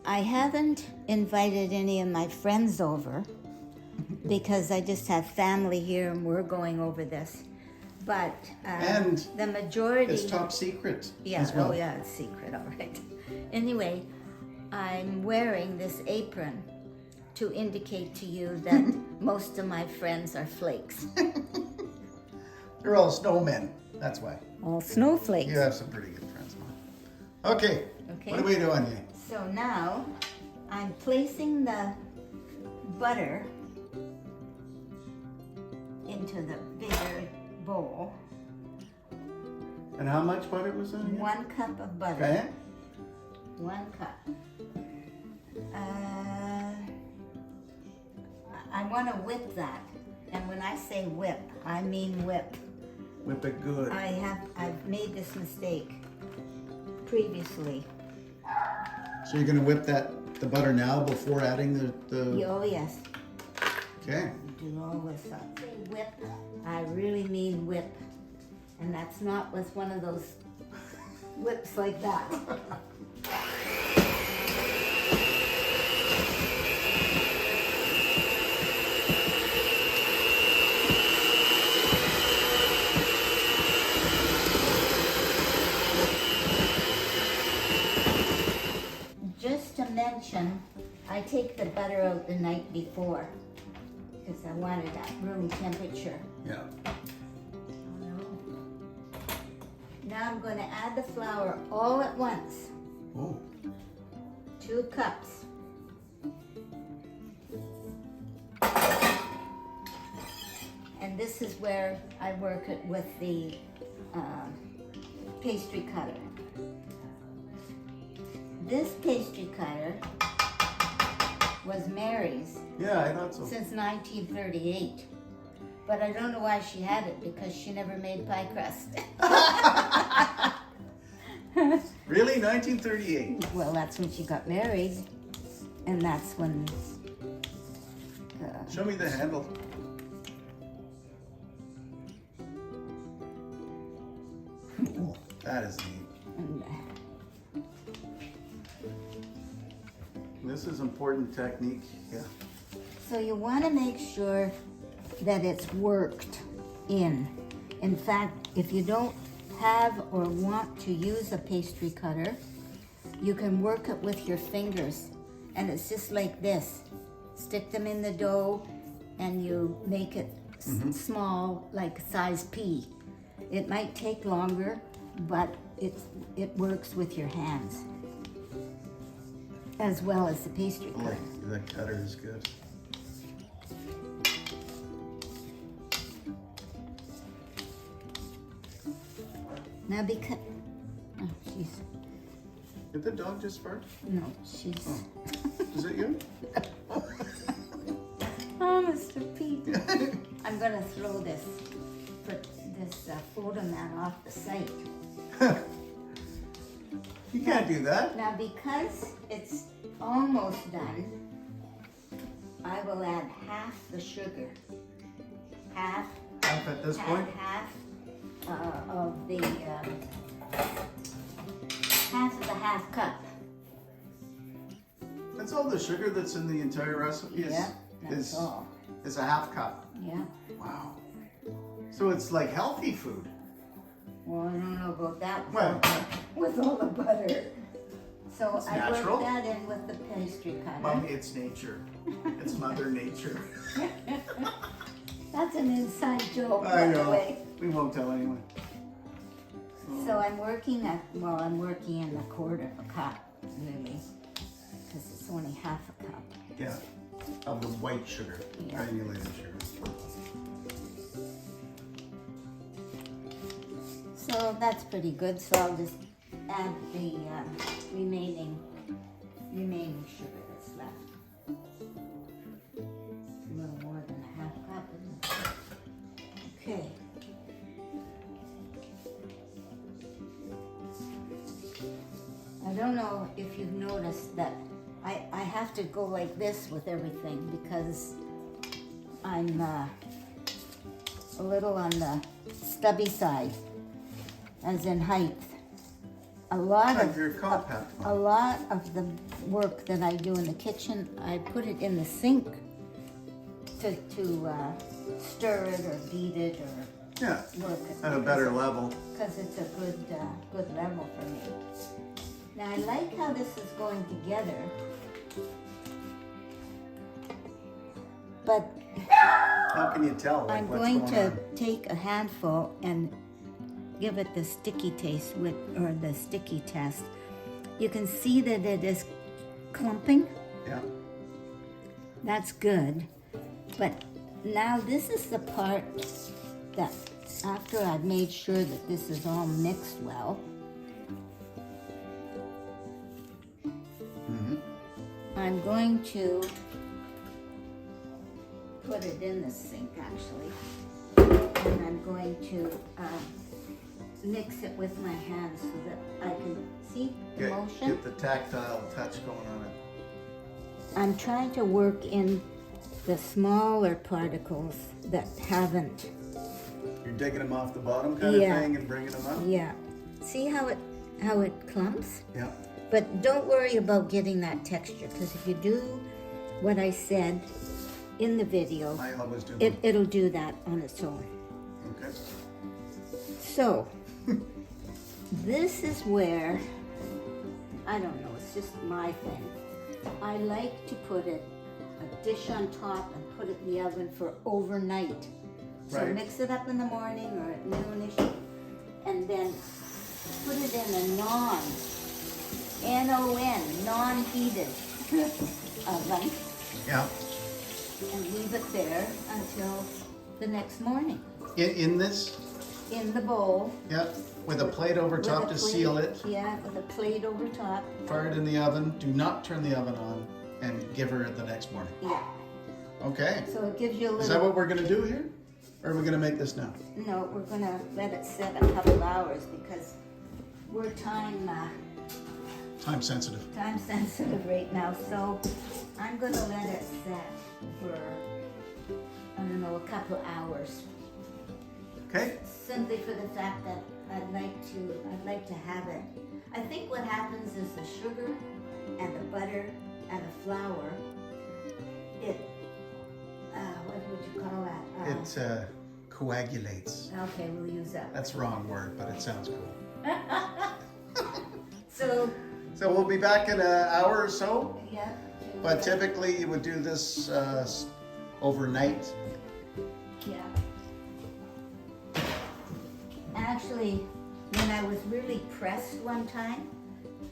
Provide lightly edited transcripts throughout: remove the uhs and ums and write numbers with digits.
I haven't invited any of my friends over because I just have family here and we're going over this. But And the majority... It's top secret Yeah, as well. oh yeah, it's secret, all right. Anyway, I'm wearing this apron to indicate to you that most of my friends are flakes. They're all snowmen. That's why. All snowflakes. You have some pretty good friends, Mom. Okay. Okay. What are we doing here? So now I'm placing the butter into the bigger bowl. And how much butter was in here? 1 cup of butter. Okay. 1 cup. I want to whip that. And when I say whip, I mean whip. Whip it good. I've made this mistake previously. So you're gonna whip the butter now before adding the Oh yes. Okay. Do all this up. Say whip. I really mean whip. And that's not with one of those whips like that. Just to mention, I take the butter out the night before because I wanted that room temperature. Yeah. Now I'm going to add the flour all at once. Oh. 2 cups. And this is where I work it with the pastry cutter. This pastry cutter was Mary's Yeah, I thought so. since 1938. But I don't know why she had it because she never made pie crust. Really? 1938? Well, that's when she got married. And that's when... Show me the handle. Oh, that is neat. This is important technique. Yeah. So you want to make sure that it's worked in. In fact, if you don't have or want to use a pastry cutter, you can work it with your fingers. And it's just like this. Stick them in the dough and you make it small, like size pea. It might take longer, but it works with your hands as well as the pastry cutter. Oh, the cutter is good. Now because, oh jeez, Did the dog just fart? no, she's, Is it you? oh Mr. Pete. I'm gonna throw this photo man off the site. You can't do that. Now because it's almost done, I will add half the sugar. Half At this point? half of the half cup. That's all the sugar that's in the entire recipe Yeah, that's all. is a half cup. Yeah. Wow. So it's like healthy food. Well, I don't know about that Well, with all the butter. So It's I natural. work that in with the pastry cutter. Mommy, it's nature. It's Mother Nature. That's an inside joke, I by the know. way. We won't tell anyone. So I'm working in a quarter of a cup, really, because it's only half a cup. Yeah. Of the white sugar, Yeah. granulated sugar. So that's pretty good. So I'll just add the remaining sugar that's left. A little more than a half cup, isn't it? Okay. I don't know if you've noticed that I have to go like this with everything because I'm a little on the stubby side, as in height. A lot Time of for your comp hat. a lot of the work that I do in the kitchen, I put it in the sink to stir it or beat it or Yeah, work it. at a better level. Because it's a good level for me. Now I like how this is going together, but How can you tell? Like, I'm what's going to on? take a handful and give it the sticky taste or the sticky test. You can see that it is clumping. Yeah. That's good. But now this is the part that after I've made sure that this is all mixed well, I'm going to put it in the sink actually. And I'm going to mix it with my hands so that I can see the motion. Get the tactile touch going on it. I'm trying to work in the smaller particles that haven't. You're digging them off the bottom kind Yeah. of thing and bringing them up? Yeah. See how it clumps? Yeah. But don't worry about getting that texture, because if you do what I said in the video, I always do. it'll do that on its own. Okay. So, this is where, I don't know, it's just my thing. I like to put a dish on top and put it in the oven for overnight. So Right. mix it up in the morning or at noonish, and then put it in a non-heated oven, Yeah. and leave it there until the next morning. In this? In the bowl. Yeah. With a plate over with top a to plate- seal it. Yeah, with a plate over top. Fire it in the oven. Do not turn the oven on and give her the next morning. Yeah. Okay. So it gives you a little. Is that what we're going to do here? Or are we going to make this now? No, we're gonna let it set a couple hours because we're time Time sensitive. sensitive right now. So I'm gonna let it set for, I don't know, a couple hours. Okay. Simply for the fact that I'd like to have it. I think what happens is the sugar and the butter and the flour, what would you call that? It coagulates. Okay, we'll use that. That's the wrong word, but it sounds cool. So, So we'll be back in an hour or so. yeah. But typically you would do this overnight. Yeah. Actually, when I was really pressed one time,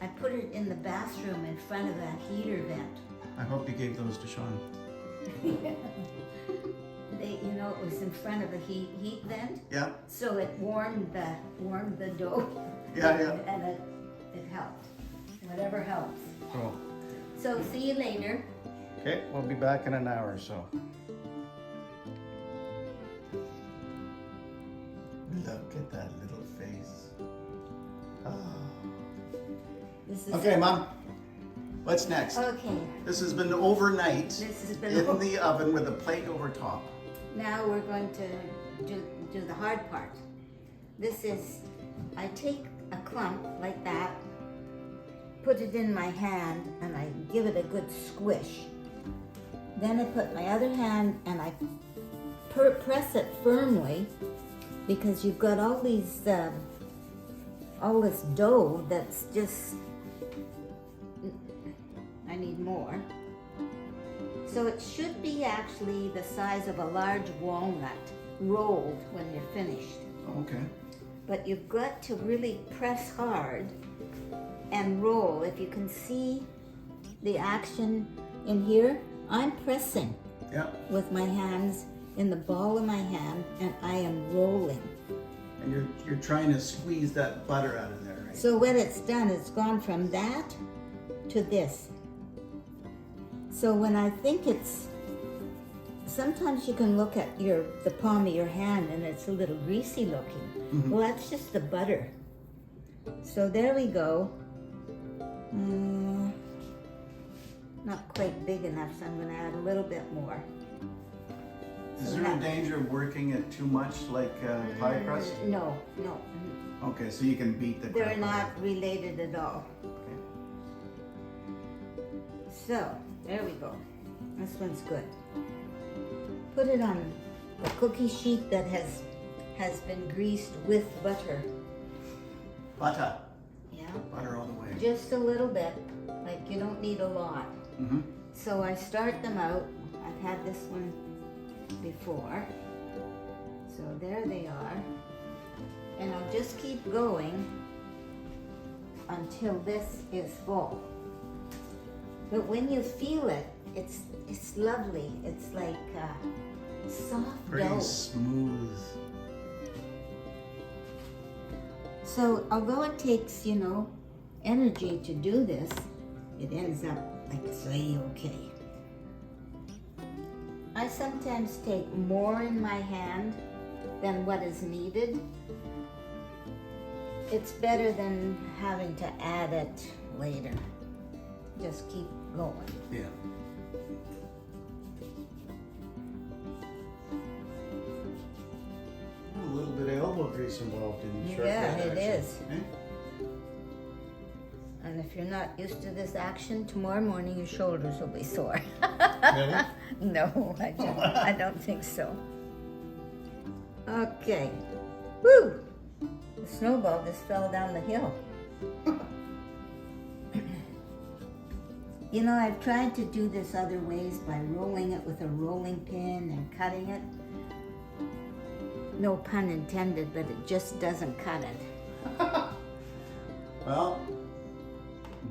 I put it in the bathroom in front of a heater vent. I hope you gave those to Sean. It was in front of a heat vent, Yeah. so it warmed the dough. Yeah. And it helped. Whatever helps. Cool. So see you later. Okay, we'll be back in an hour or so. Look at that little face. Oh. This is Okay, Mom. What's next? Okay. This has been overnight This has been in the oven with a plate over top. Now we're going to do the hard part. This is, I take a clump like that, put it in my hand, and I give it a good squish. Then I put my other hand and I press it firmly, because you've got all these, all this dough that's just, I need more. So it should be actually the size of a large walnut rolled when you're finished. Okay. But you've got to really press hard and roll. If you can see the action in here, I'm pressing Yeah. with my hands in the ball of my hand, and I am rolling. And you're trying to squeeze that butter out of there, right? So what it's done, it's gone from that to this. So when I think sometimes you can look at the palm of your hand and it's a little greasy looking. Mm-hmm. Well, that's just the butter. So there we go. Not quite big enough, so I'm going to add a little bit more. Is there a danger of working it too much like pie crust? No. Okay, so you can beat the They're crap out not of related at all. it. Okay. So, there we go. This one's good. Put it on a cookie sheet that has been greased with butter. Butter. Yeah. Butter all the way. Just a little bit. Like you don't need a lot. Mm-hmm. So I start them out. I've had this one before. So there they are. And I'll just keep going until this is full. But when you feel it, it's lovely. It's like soft Pretty dough. smooth. So although it takes, energy to do this, it ends up like it's okay. I sometimes take more in my hand than what is needed. It's better than having to add it later. Just keep going. Yeah. A little bit of elbow grease involved in shortbread. Yeah, it action. is. Eh? And if you're not used to this action, tomorrow morning your shoulders will be sore. Really? No, I don't think so. Okay. Woo! The snowball just fell down the hill. I've tried to do this other ways by rolling it with a rolling pin and cutting it. No pun intended, but it just doesn't cut it. Well,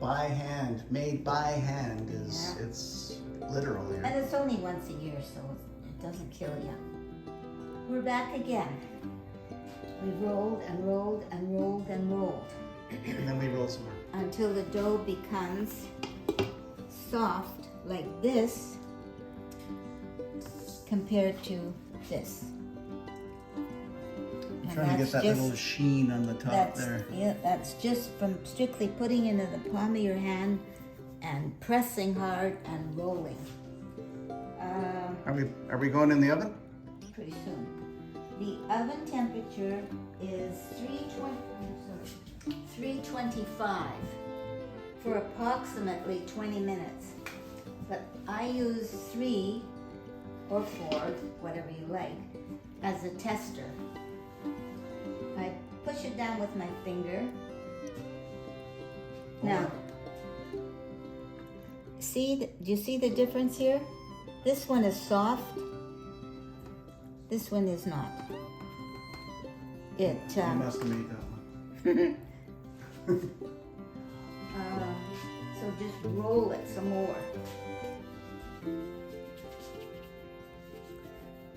by hand, made by hand is, Yeah. it's literal And here. it's only once a year, so it doesn't kill you. We're back again. We rolled and rolled and rolled and rolled And then we roll some more. until the dough becomes soft like this compared to this. I'm trying to get that little sheen on the top there. Yeah, that's just from strictly putting it in the palm of your hand and pressing hard and rolling. Are we going in the oven? Pretty soon. The oven temperature is 325 for approximately 20 minutes. But I use 3 or 4, whatever you like, as a tester. I push it down with my finger. Now, do you see the difference here? This one is soft. This one is not. You must have made that one. So just roll it some more.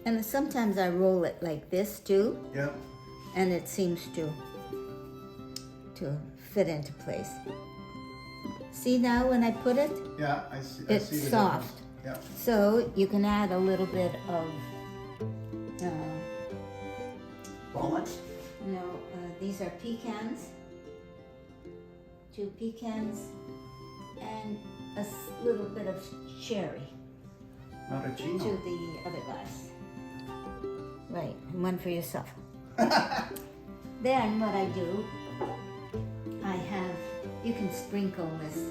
And sometimes I roll it like this too, Yeah. and it seems to fit into place. See now when I put it? Yeah, I see. It's I see the soft. difference. So you can add a little bit of, Walnuts? these are pecans, 2 pecans, and a little bit of cherry Not a to chino. the other glass. Right, and one for yourself. Then what I do, you can sprinkle this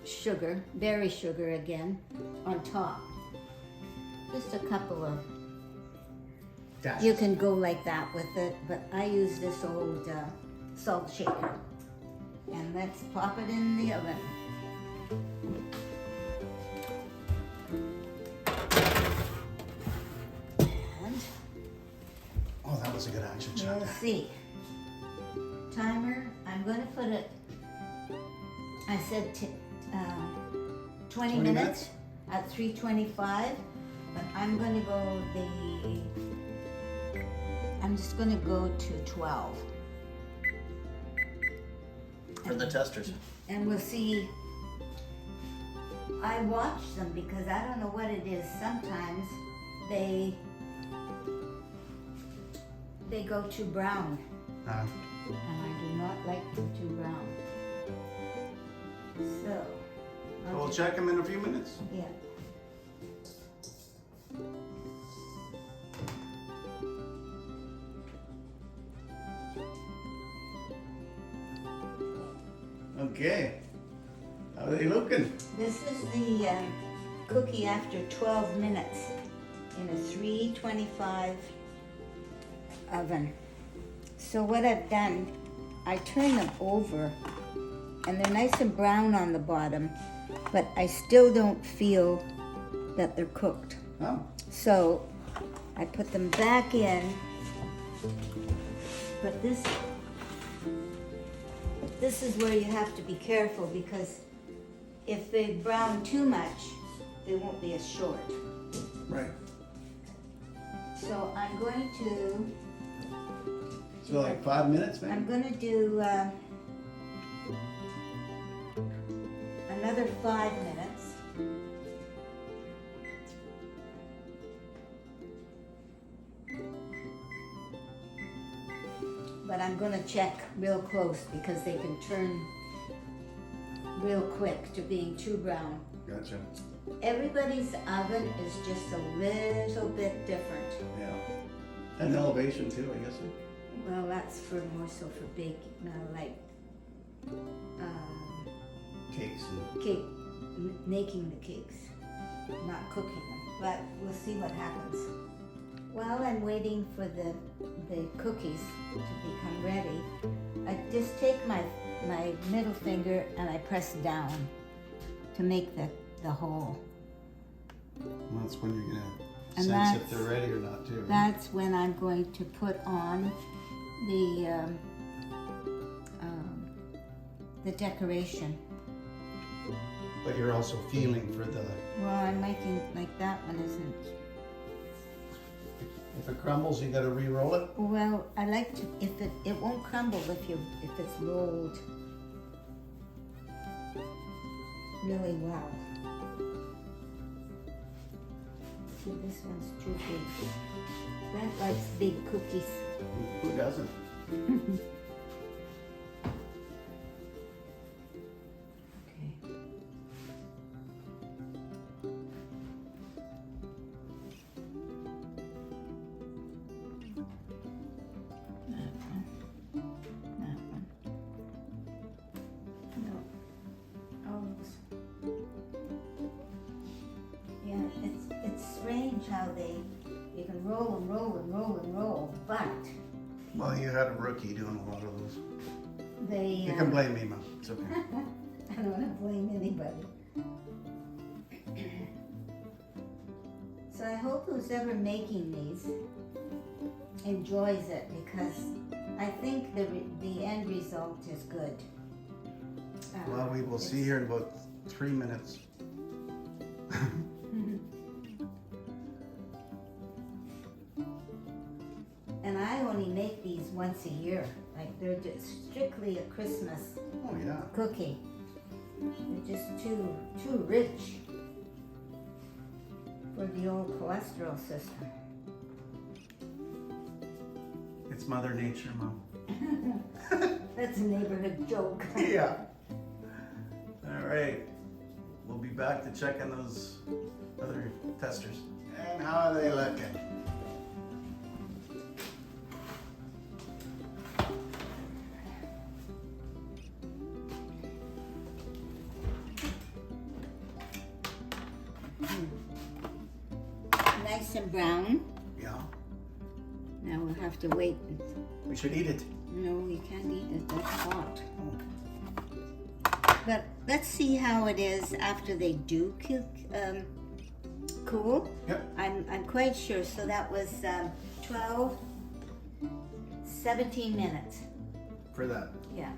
sugar, berry sugar again, on top. Just a couple of, Dashes. you can go like that with it, but I use this old salt shaker. And let's pop it in the oven. And Oh, that was a good action shot. we'll see. Timer, I'm gonna put it, I said 20 20 minutes minutes? at 325, but I'm gonna go I'm just gonna go to 12. For the testers. And we'll see. I watch them because I don't know what it is. Sometimes they go too brown, and I do not like them too brown. So, So we'll check them in a few minutes. yeah. Okay. How are they looking? This is the cookie after 12 minutes in a 325 oven. So what I've done, I turn them over and they're nice and brown on the bottom, but I still don't feel that they're cooked. Oh. So I put them back in, but this is where you have to be careful, because if they brown too much, they won't be as short. Right. So I'm going to, So like 5 minutes, maybe? I'm going to do another 5 minutes. But I'm going to check real close because they can turn real quick to being too brown. Gotcha. Everybody's oven is just a little bit different. Yeah. And elevation too, I guess. Well, that's for more so for baking, like Cakes and cake, making the cakes, not cooking them. But we'll see what happens. While I'm waiting for the cookies to become ready, I just take my middle finger and I press down to make the hole. well, that's when you're gonna And sense if they're ready or not too. That's when I'm going to put on the decoration. But you're also feeling for the. Well, I'm making like that one isn't. If it crumbles, you gotta re-roll it. Well, I like to, if it won't crumble if it's rolled really well. See, this one's too big. Brent likes big cookies. Who doesn't? Okay. That one. No. Oh, yeah, it's strange how you can roll and roll and roll and roll, but Well, you had a rookie doing a lot of those. they. You can blame me, Mom. It's okay. I don't want to blame anybody. So I hope who's ever making these enjoys it, because I think the end result is good. Well, we will see here in about 3 minutes. And I only make these once a year. Like, they're just strictly a Christmas Oh yeah. cookie. They're just too rich for the old cholesterol system. It's Mother Nature, Mom. That's a neighborhood joke. Yeah. All right. We'll be back to check on those other testers. And how are they looking? Nice and brown. Yeah. Now we'll have to wait. We should eat it. No, you can't eat it. That's hot. But let's see how it is after they do cool. Yep. I'm quite sure. So that was 17 minutes. For that. Yeah.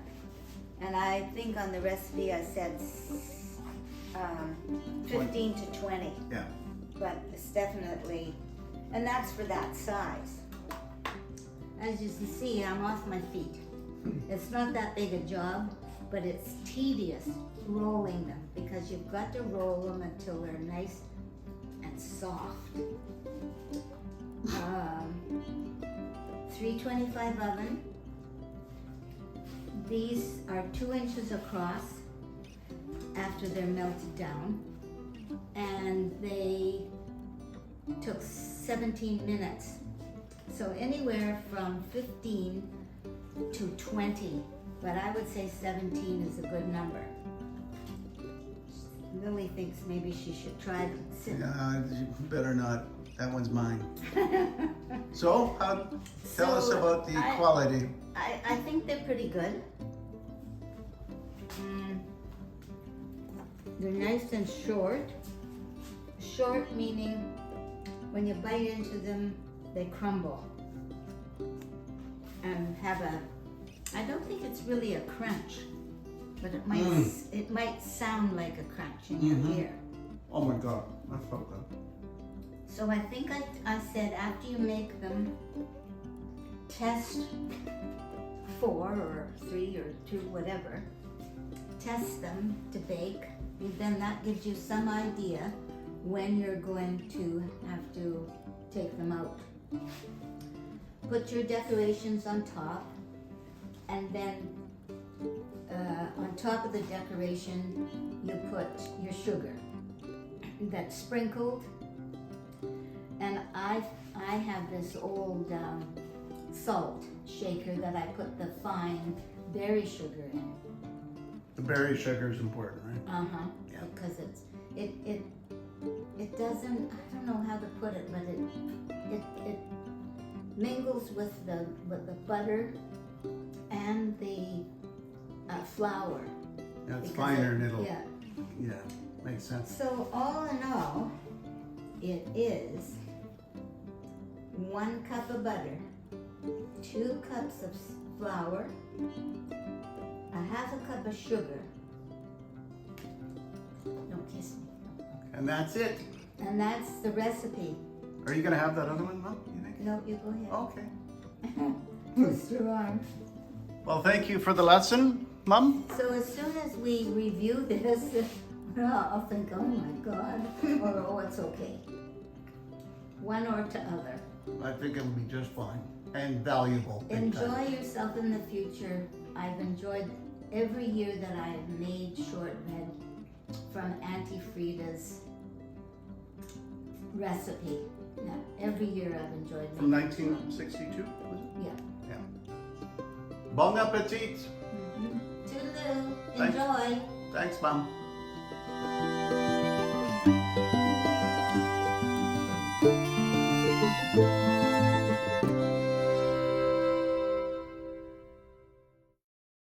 And I think on the recipe I said 15 to 20. Yeah. But it's definitely, and that's for that size. As you can see, I'm off my feet. It's not that big a job, but it's tedious rolling them, because you've got to roll them until they're nice and soft. 325 oven. These are 2 inches across after they're melted down, and they took 17 minutes. So anywhere from 15 to 20 but I would say 17 is a good number. Lily thinks maybe she should try them. Yeah, you better not. That one's mine. So, tell us about the quality. I think they're pretty good. They're nice and short. Short meaning when you bite into them, they crumble. And have I don't think it's really a crunch, but it might sound like a crunch in your ear. Oh my God, that's so good. So I think I said after you make them, test 4 or 3 or 2, whatever. Test them to bake, and then that gives you some idea when you're going to have to take them out. Put your decorations on top, and then on top of the decoration you put your sugar that's sprinkled. And I have this old salt shaker that I put the fine berry sugar in. The berry sugar is important, right? Yeah. Because it doesn't, I don't know how to put it, but it mingles with the butter and the flour. Yeah, it's finer and it'll. Yeah. Yeah, makes sense. So all in all, it is 1 cup of butter, 2 cups of flour, 1/2 cup of sugar. Don't kiss me. And that's it. And that's the recipe. Are you gonna have that other one, Mom? You think? No, you go ahead. Okay. Twist your arm. Well, thank you for the lesson, Mom. So as soon as we review this, I'll think, oh my God, or oh, it's okay. One or t'other. I think it'll be just fine and valuable. big time. Enjoy yourself in the future. I've enjoyed every year that I have made shortbread from Auntie Frieda's recipe. Yeah, every year I've enjoyed From making 1962, was it? Yeah. Yeah. Bon appetit. Toodaloo. Thanks. Enjoy. Thanks, Mom.